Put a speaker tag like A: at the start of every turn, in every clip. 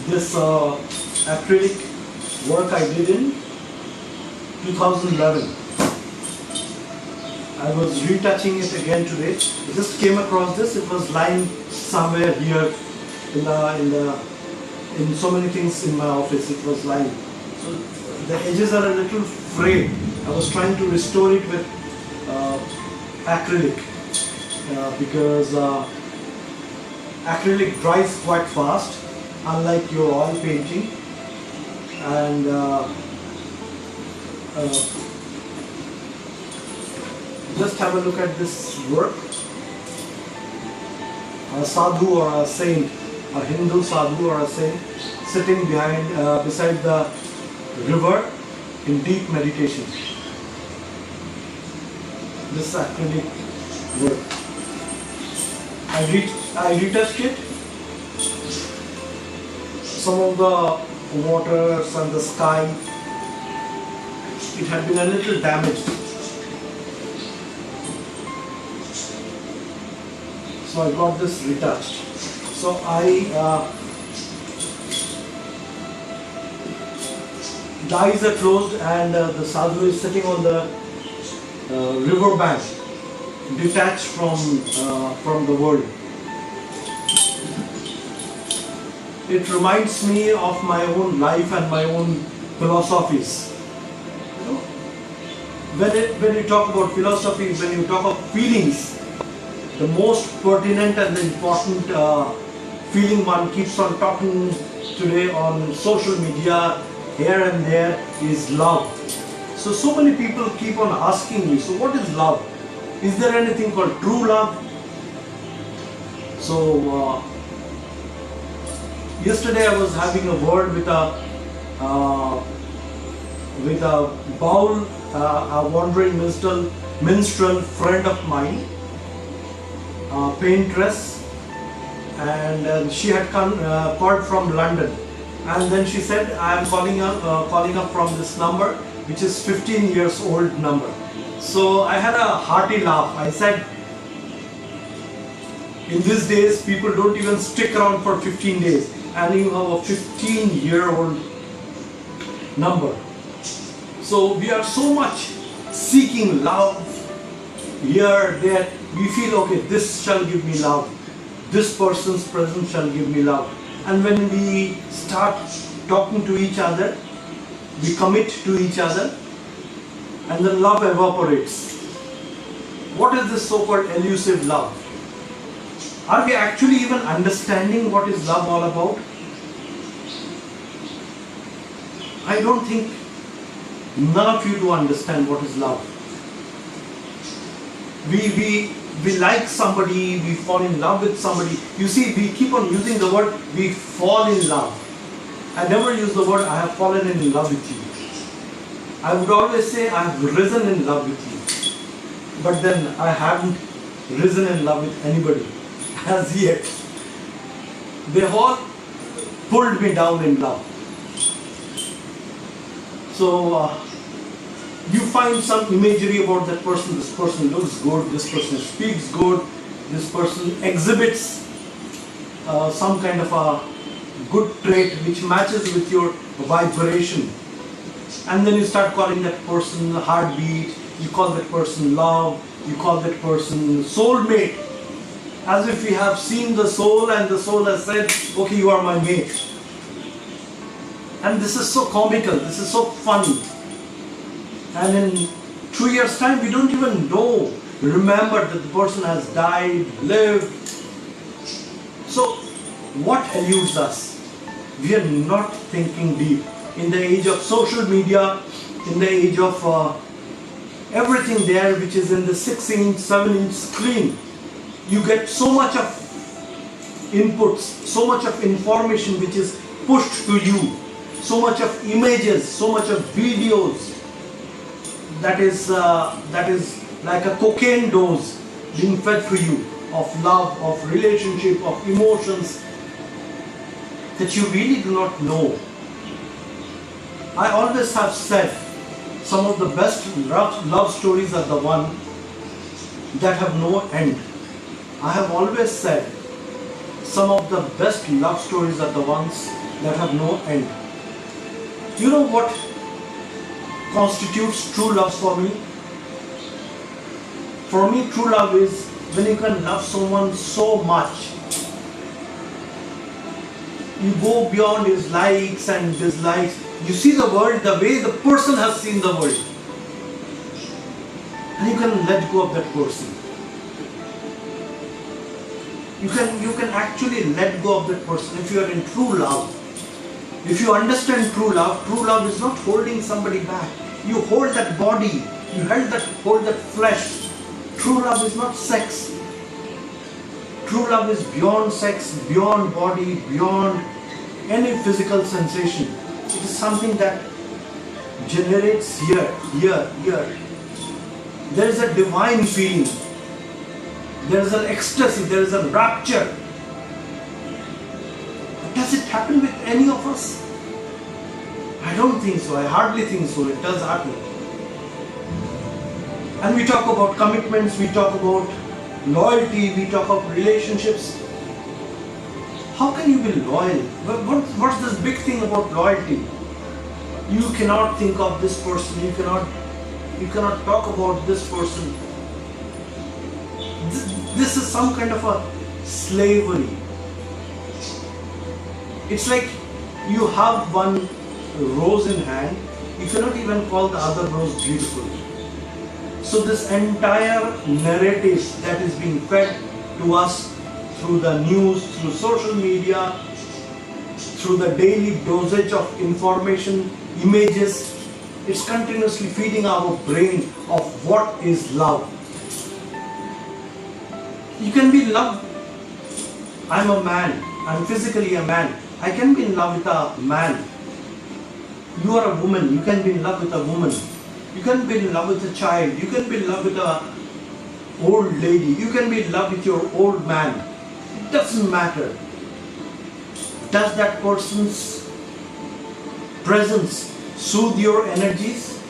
A: This acrylic work I did in 2011. I was retouching it again today. I just came across this. It was lying somewhere here in so many things in my office. It was lying. So the edges are a little frayed. I was trying to restore it with acrylic because acrylic dries quite fast, unlike your oil painting, and just have a look at this work. A sadhu or a saint, a Hindu sadhu or a saint, sitting beside the river in deep meditation. This acrylic work. I retouched it. Some of the waters and the sky, it had been a little damaged. So I got this retouched. So the eyes are closed and the sadhu is sitting on the river bank, detached from the world. It reminds me of my own life and my own philosophies. You know, when you talk about philosophy, when you talk of feelings, the most pertinent and the important feeling one keeps on talking today on social media, here and there, is love. So many people keep on asking me, so what is love? Is there anything called true love? So yesterday I was having a word with a Baul, a wandering minstrel friend of mine, paintress, and she had called from London, and then she said, I am calling up from this number, which is 15 years old number. So I had a hearty laugh. I said, in these days people don't even stick around for 15 days, and you have a 15-year-old number. So we are so much seeking love here, there. We feel, okay, this shall give me love, this person's presence shall give me love. And when we start talking to each other, we commit to each other, and then love evaporates. What is this so-called elusive love? Are we actually even understanding what is love all about? I don't think none of you do understand what is love. We like somebody, we fall in love with somebody. You see, we keep on using the word, we fall in love. I never use the word, I have fallen in love with you. I would always say, I have risen in love with you. But then I haven't risen in love with anybody as yet. They all pulled me down in love. So you find some imagery about that person. This person looks good, this person speaks good, this person exhibits some kind of a good trait which matches with your vibration. And then you start calling that person heartbeat, you call that person love, you call that person soulmate, as if we have seen the soul and the soul has said, okay, you are my mate. And this is so comical, this is so funny. And in 2 years' time, we don't even know, remember that the person has died, lived. So, what eludes us? We are not thinking deep. In the age of social media, in the age of everything there which is in the 6-inch, 7-inch screen, you get so much of inputs, so much of information which is pushed to you, so much of images, so much of videos, that is like a cocaine dose being fed to you of love, of relationship, of emotions that you really do not know. I always have said some of the best love stories are the ones that have no end. I have always said some of the best love stories are the ones that have no end. You know what constitutes true love for me? For me, true love is when you can love someone so much. You go beyond his likes and dislikes. You see the world the way the person has seen the world. And you can let go of that person. You can actually let go of that person if you are in true love. If you understand true love is not holding somebody back. You hold that body, you hold that flesh. True love is not sex. True love is beyond sex, beyond body, beyond any physical sensation. It is something that generates here. There is a divine feeling. There is an ecstasy, there is a rapture. Does it happen with any of us? I don't think so. I hardly think so. It does happen. And we talk about commitments, we talk about loyalty, we talk about relationships. How can you be loyal? What's this big thing about loyalty? You cannot think of this person, you cannot talk about this person. This is some kind of a slavery. It's like you have one rose in hand, you cannot even call the other rose beautiful. So this entire narrative that is being fed to us through the news, through social media, through the daily dosage of information, images, it's continuously feeding our brain of what is love. You can be in love. I'm a man. I'm physically a man. I can be in love with a man. You are a woman. You can be in love with a woman. You can be in love with a child. You can be in love with a old lady. You can be in love with your old man. It doesn't matter. Does that person's presence soothe your energies?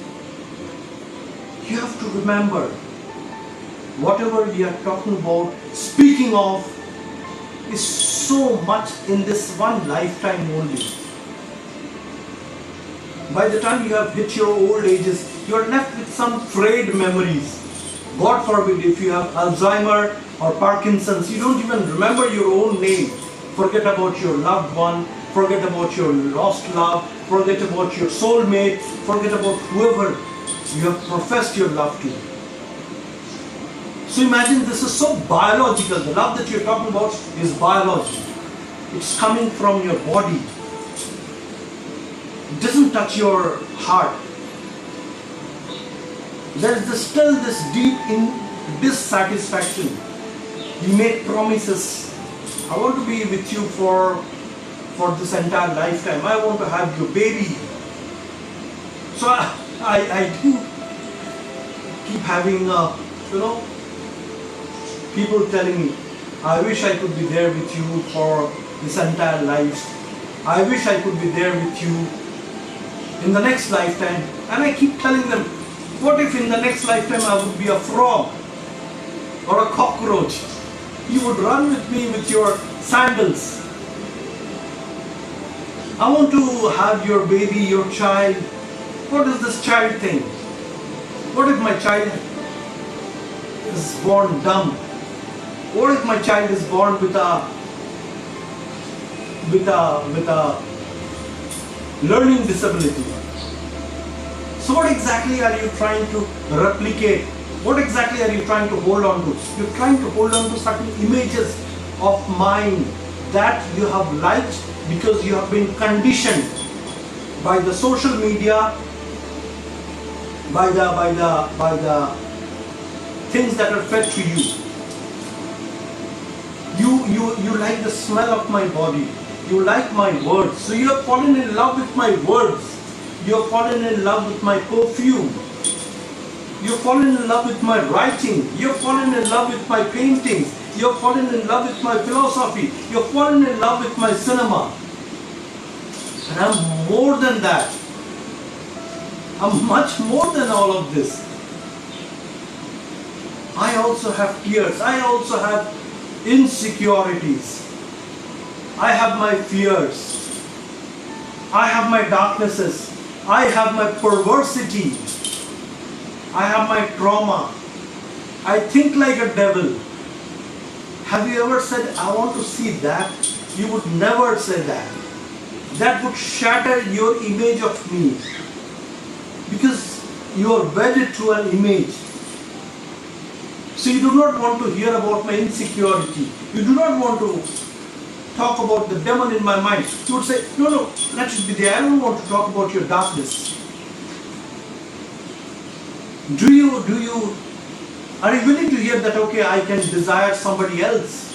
A: You have to remember, whatever we are talking about, speaking of, is so much in this one lifetime only. By the time you have hit your old ages, you are left with some frayed memories. God forbid, if you have Alzheimer or Parkinson's, you don't even remember your own name. Forget about your loved one, forget about your lost love, forget about your soulmate, forget about whoever you have professed your love to. So imagine this is so biological. The love that you're talking about is biological. It's coming from your body. It doesn't touch your heart. There is still this deep dissatisfaction. You make promises. I want to be with you for this entire lifetime. I want to have your baby. So I do keep having people telling me, I wish I could be there with you for this entire life. I wish I could be there with you in the next lifetime. And I keep telling them, what if in the next lifetime I would be a frog or a cockroach? You would run with me with your sandals. I want to have your baby, your child. What does this child think? What if my child is born dumb? What if my child is born with a learning disability? So what exactly are you trying to replicate? What exactly are you trying to hold on to? You're trying to hold on to certain images of mine that you have liked because you have been conditioned by the social media, by the things that are fed to you. You like the smell of my body. You like my words. So you have fallen in love with my words. You have fallen in love with my perfume. You have fallen in love with my writing. You have fallen in love with my paintings. You have fallen in love with my philosophy. You have fallen in love with my cinema. And I'm more than that. I'm much more than all of this. I also have tears. I also have insecurities. I have my fears. I have my darknesses. I have my perversity. I have my trauma. I think like a devil. Have you ever said, I want to see that? You would never say that. That would shatter your image of me. Because you are wedded to an image. So you do not want to hear about my insecurity. You do not want to talk about the demon in my mind. You would say, no, that should be there. I don't want to talk about your darkness. Are you willing to hear that, okay, I can desire somebody else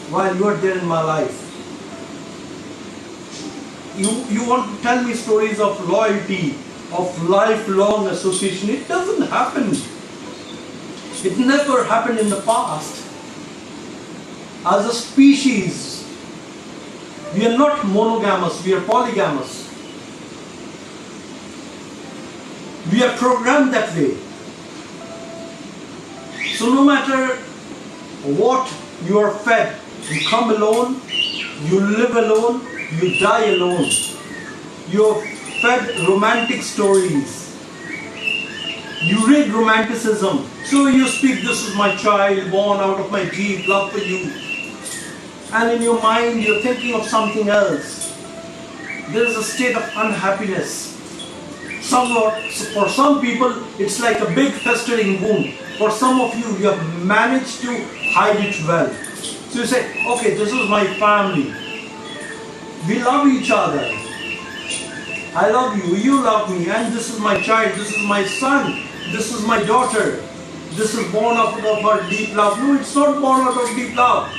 A: while you are there in my life? You want to tell me stories of loyalty, of lifelong association. It doesn't happen. It never happened in the past. As a species, we are not monogamous, we are polygamous. We are programmed that way. So no matter what you are fed, you come alone, you live alone, you die alone. You are fed romantic stories. You read romanticism. So you speak, this is my child, born out of my deep love for you. And in your mind, you're thinking of something else. There is a state of unhappiness. For some people, it's like a big festering wound. For some of you, you have managed to hide it well. So you say, okay, this is my family. We love each other. I love you, you love me, and this is my child, this is my son, this is my daughter. This is born out of our deep love. No, it's not born out of deep love.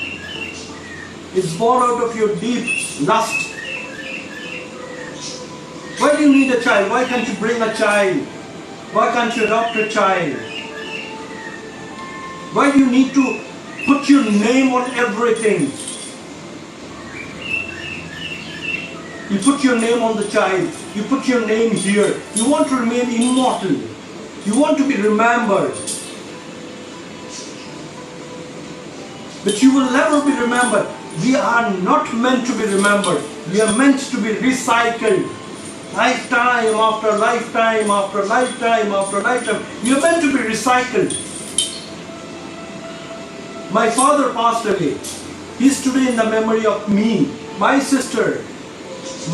A: It's born out of your deep lust. Why do you need a child? Why can't you bring a child? Why can't you adopt a child? Why do you need to put your name on everything? You put your name on the child. You put your name here. You want to remain immortal. You want to be remembered. But you will never be remembered. We are not meant to be remembered. We are meant to be recycled. Lifetime after lifetime after lifetime after lifetime. We are meant to be recycled. My father passed away. He is today in the memory of me, my sister,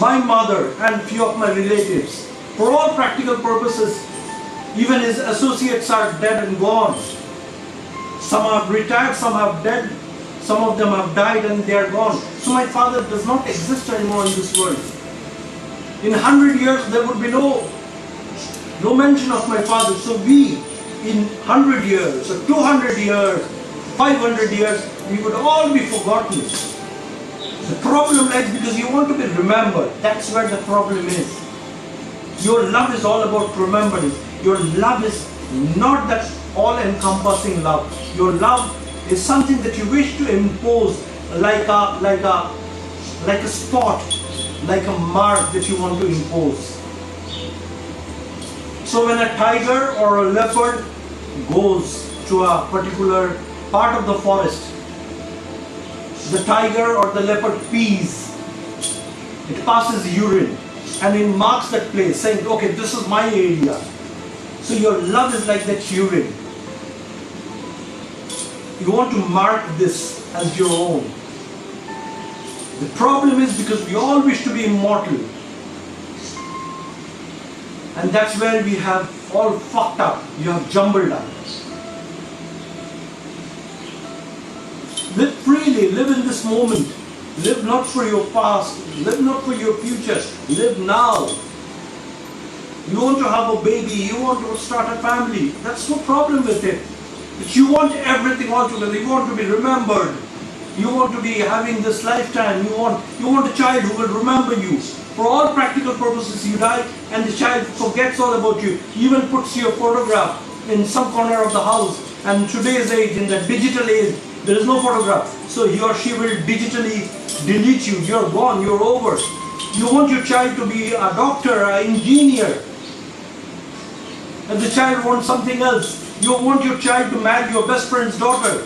A: my mother, and few of my relatives. For all practical purposes, even his associates are dead and gone. Some have retired, some have dead, some of them have died and they are gone. So my father does not exist anymore in this world. In 100 years there would be no mention of my father. So we, in 100 years, or 200 years, 500 years, we would all be forgotten. The problem lies because you want to be remembered. That's where the problem is. Your love is all about remembering. Your love is not that all-encompassing love. Your love is something that you wish to impose like a spot, like a mark that you want to impose. So when a tiger or a leopard goes to a particular part of the forest, the tiger or the leopard pees It passes urine and it marks that place saying, okay, this is my area. So your love is like that urine. You want to mark this as your own. The problem is because we all wish to be immortal. And that's where we have all fucked up. You have jumbled up. Live freely, live in this moment. Live not for your past, live not for your future, live now. You want to have a baby, you want to start a family, that's no problem with it. But you want everything all together, you want to be remembered. You want to be having this lifetime, you want a child who will remember you. For all practical purposes you die and the child forgets all about you. He even puts your photograph in some corner of the house. And in today's age, in the digital age, there is no photograph. So he or she will digitally delete you. You're gone, you're over. You want your child to be a doctor, an engineer. And the child wants something else. You want your child to marry your best friend's daughter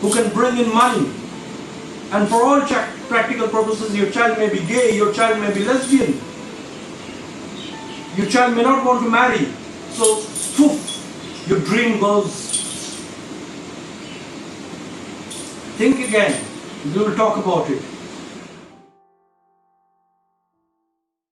A: who can bring in money. And for all practical purposes, your child may be gay, your child may be lesbian. Your child may not want to marry. So, poof, your dream goes. Think again. We will talk about it.